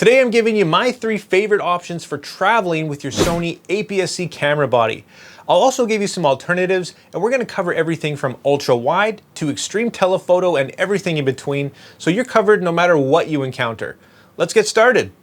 Today I'm giving you my 3 favorite options for traveling with your Sony APS-C camera body. I'll also give you some alternatives, and we're going to cover everything from ultra wide to extreme telephoto and everything in between, so you're covered no matter what you encounter. Let's get started.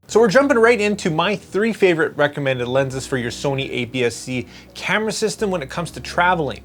So we're jumping right into my 3 favorite recommended lenses for your Sony APS-C camera system when it comes to traveling.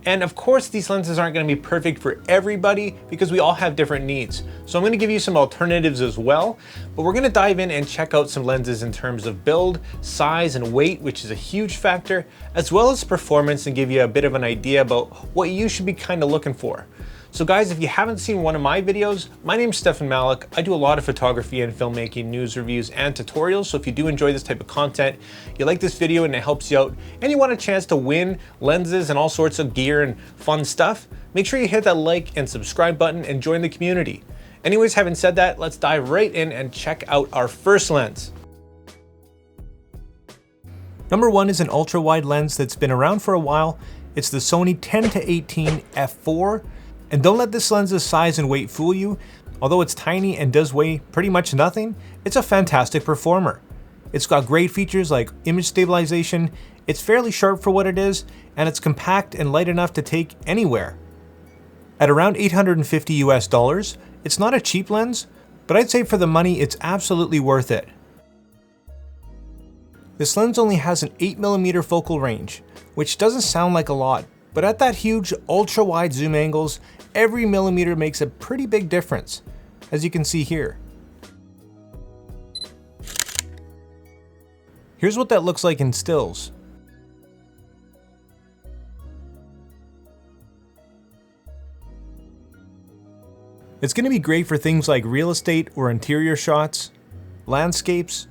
And of course, these lenses aren't going to be perfect for everybody because we all have different needs. So I'm going to give you some alternatives as well, but we're going to dive in and check out some lenses in terms of build, size, and weight, which is a huge factor, as well as performance, and give you a bit of an idea about what you should be kind of looking for. So guys, if you haven't seen one of my videos, my name's Stefan Malik. I do a lot of photography and filmmaking, news reviews, and tutorials. So if you do enjoy this type of content, you like this video and it helps you out, and you want a chance to win lenses and all sorts of gear and fun stuff, make sure you hit that like and subscribe button and join the community. Anyways, having said that, let's dive right in and check out our first lens. Number 1 is an ultra wide lens that's been around for a while. It's the Sony 10-18 f4. And don't let this lens's size and weight fool you. Although it's tiny and does weigh pretty much nothing, it's a fantastic performer. It's got great features like image stabilization, it's fairly sharp for what it is, and it's compact and light enough to take anywhere. At around $850 US, it's not a cheap lens, but I'd say for the money it's absolutely worth it. This lens only has an 8mm focal range, which doesn't sound like a lot, but at that huge ultra wide zoom angles, every millimeter makes a pretty big difference, as you can see here. Here's what that looks like in stills. It's going to be great for things like real estate or interior shots, landscapes,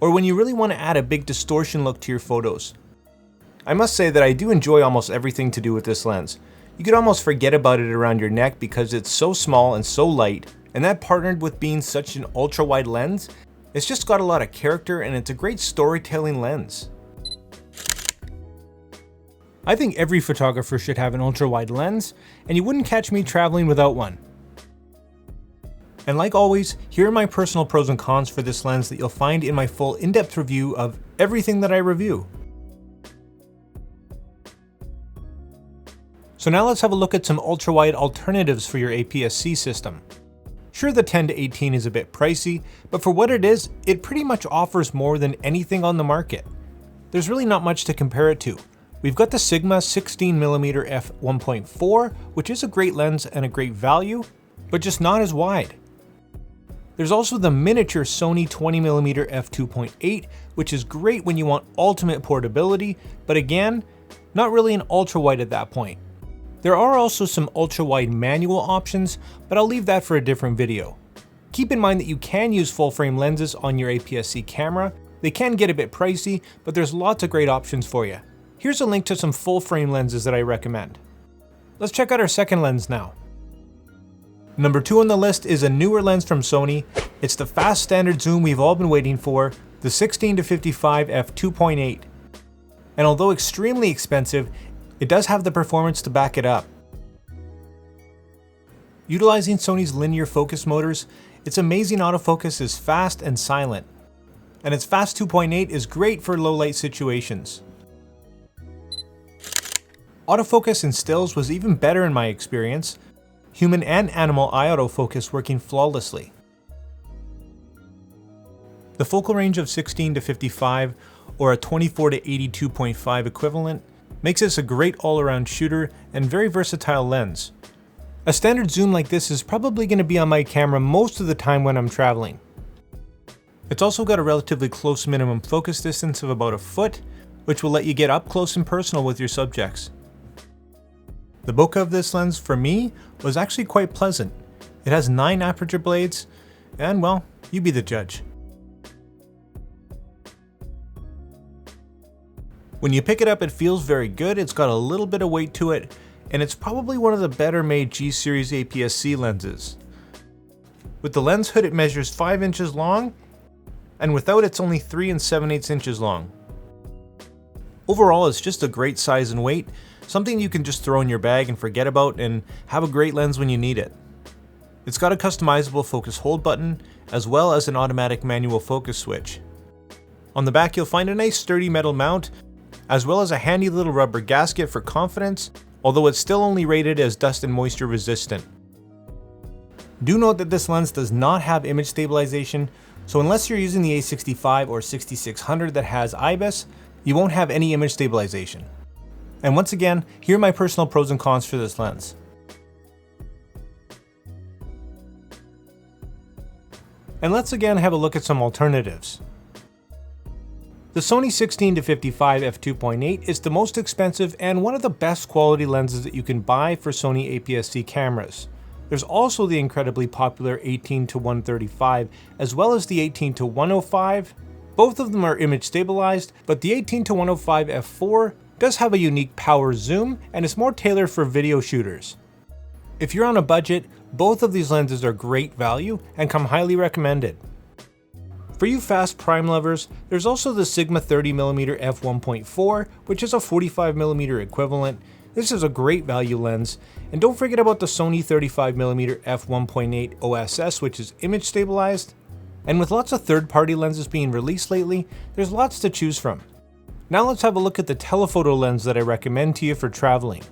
or when you really want to add a big distortion look to your photos. I must say that I do enjoy almost everything to do with this lens. You could almost forget about it around your neck because it's so small and so light, and that partnered with being such an ultra wide lens, it's just got a lot of character and it's a great storytelling lens. I think every photographer should have an ultra wide lens, and you wouldn't catch me traveling without one. And like always, here are my personal pros and cons for this lens that you'll find in my full in-depth review of everything that I review. So now let's have a look at some ultra-wide alternatives for your APS-C system. Sure, the 10-18 is a bit pricey, but for what it is, it pretty much offers more than anything on the market. There's really not much to compare it to. We've got the Sigma 16mm f1.4, which is a great lens and a great value, but just not as wide. There's also the miniature Sony 20mm f2.8, which is great when you want ultimate portability, but again, not really an ultra-wide at that point. There are also some ultra-wide manual options, but I'll leave that for a different video. Keep in mind that you can use full-frame lenses on your APS-C camera. They can get a bit pricey, but there's lots of great options for you. Here's a link to some full-frame lenses that I recommend. Let's check out our second lens now. Number 2 on the list is a newer lens from Sony. It's the fast standard zoom we've all been waiting for, the 16-55 f2.8. And although extremely expensive, it does have the performance to back it up. Utilizing Sony's linear focus motors, its amazing autofocus is fast and silent, and its fast 2.8 is great for low light situations. Autofocus in stills was even better in my experience, human and animal eye autofocus working flawlessly. The focal range of 16-55 or a 24-82.5 equivalent makes this a great all-around shooter and very versatile lens. A standard zoom like this is probably going to be on my camera most of the time when I'm traveling. It's also got a relatively close minimum focus distance of about a foot, which will let you get up close and personal with your subjects. The bokeh of this lens for me was actually quite pleasant. It has 9 aperture blades, and well, you be the judge. When you pick it up, it feels very good. It's got a little bit of weight to it, and it's probably one of the better made G-series APS-C lenses. With the lens hood, it measures 5 inches long, and without it's only 3 7/8 inches long. Overall, it's just a great size and weight, something you can just throw in your bag and forget about and have a great lens when you need it. It's got a customizable focus hold button, as well as an automatic manual focus switch. On the back you'll find a nice sturdy metal mount, as well as a handy little rubber gasket for confidence, although it's still only rated as dust and moisture resistant. Do note that this lens does not have image stabilization, so unless you're using the a65 or 6600 that has IBIS, you won't have any image stabilization. And once again, here are my personal pros and cons for this lens. And let's again have a look at some alternatives. The Sony 16-55 f2.8 is the most expensive and one of the best quality lenses that you can buy for Sony APS-C cameras. There's also the incredibly popular 18-135 as well as the 18-105. Both of them are image stabilized, but the 18-105 f4 does have a unique power zoom and is more tailored for video shooters. If you're on a budget, both of these lenses are great value and come highly recommended. For you fast prime lovers, there's also the Sigma 30mm f1.4, which is a 45mm equivalent. This is a great value lens, and don't forget about the Sony 35mm f1.8 OSS, which is image stabilized. And with lots of third-party lenses being released lately, there's lots to choose from. Now let's have a look at the telephoto lens that I recommend to you for traveling.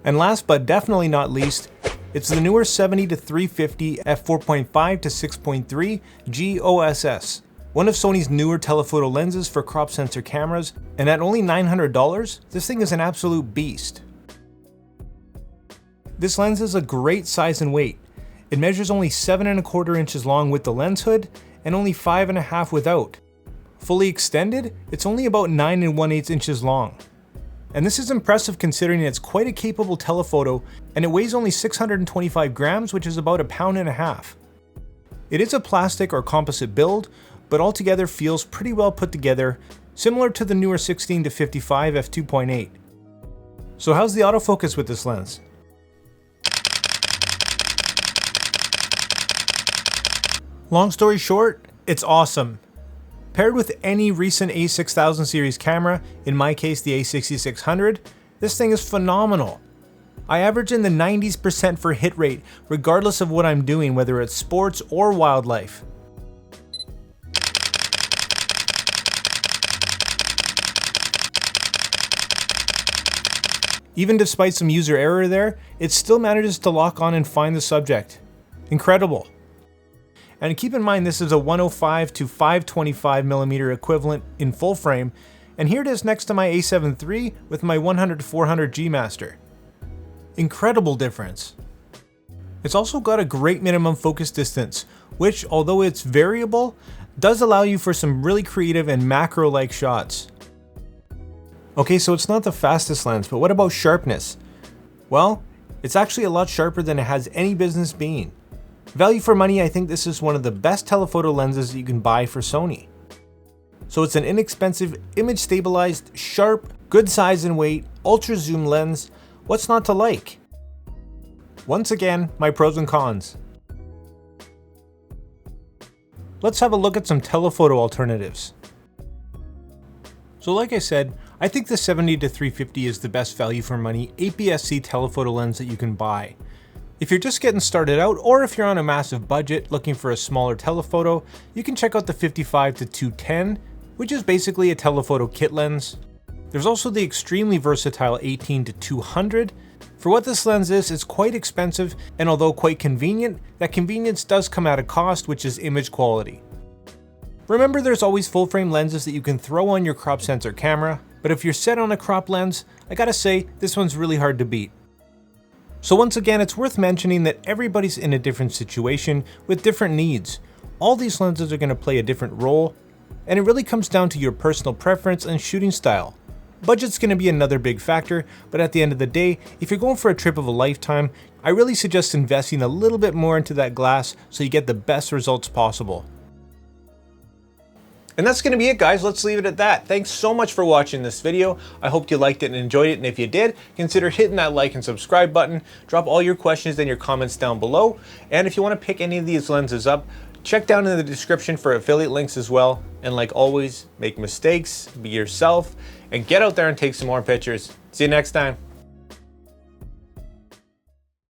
And last but definitely not least, it's the newer 70-350 f4.5 to 6.3 GOSS, one of Sony's newer telephoto lenses for crop sensor cameras, and at only $900, this thing is an absolute beast. This lens is a great size and weight. It measures only 7¼ inches long with the lens hood and only 5½ without. Fully extended, it's only about 9 1/8 inches long. And this is impressive considering it's quite a capable telephoto, and it weighs only 625 grams, which is about 1.5 pounds. It is a plastic or composite build, but altogether feels pretty well put together, similar to the newer 16-55 f2.8. So how's the autofocus with this lens? Long story short, it's awesome. Paired with any recent a6000 series camera, in my case the a6600, this thing is phenomenal. I average in the 90% for hit rate, regardless of what I'm doing, whether it's sports or wildlife. Even despite some user error there, it still manages to lock on and find the subject. Incredible. And keep in mind this is a 105 to 525mm equivalent in full frame, and here it is next to my a7 III with my 100-400 G Master. Incredible difference. It's also got a great minimum focus distance, which, although it's variable, does allow you for some really creative and macro-like shots. Okay, so it's not the fastest lens, but what about sharpness? Well, it's actually a lot sharper than it has any business being. Value for money, I think this is one of the best telephoto lenses that you can buy for Sony. So it's an inexpensive, image stabilized, sharp, good size and weight, ultra zoom lens. What's not to like? Once again, my pros and cons. Let's have a look at some telephoto alternatives. So like I said, I think the 70-350 is the best value for money APS-C telephoto lens that you can buy. If you're just getting started out, or if you're on a massive budget looking for a smaller telephoto, you can check out the 55-210, which is basically a telephoto kit lens. There's also the extremely versatile 18-200. For what this lens is, it's quite expensive, and although quite convenient, that convenience does come at a cost, which is image quality. Remember, there's always full frame lenses that you can throw on your crop sensor camera, but if you're set on a crop lens, I gotta say, this one's really hard to beat. So once again, it's worth mentioning that everybody's in a different situation with different needs. All these lenses are going to play a different role, and it really comes down to your personal preference and shooting style. Budget's going to be another big factor, but at the end of the day, if you're going for a trip of a lifetime, I really suggest investing a little bit more into that glass so you get the best results possible. And that's going to be it, guys. Let's leave it at that. Thanks so much for watching this video. I hope you liked it and enjoyed it, and if you did, consider hitting that like and subscribe button. Drop all your questions and your comments down below, and if you want to pick any of these lenses up, Check down in the description for affiliate links as well. And like always, make mistakes, be yourself, and get out there and take some more pictures. See you next time.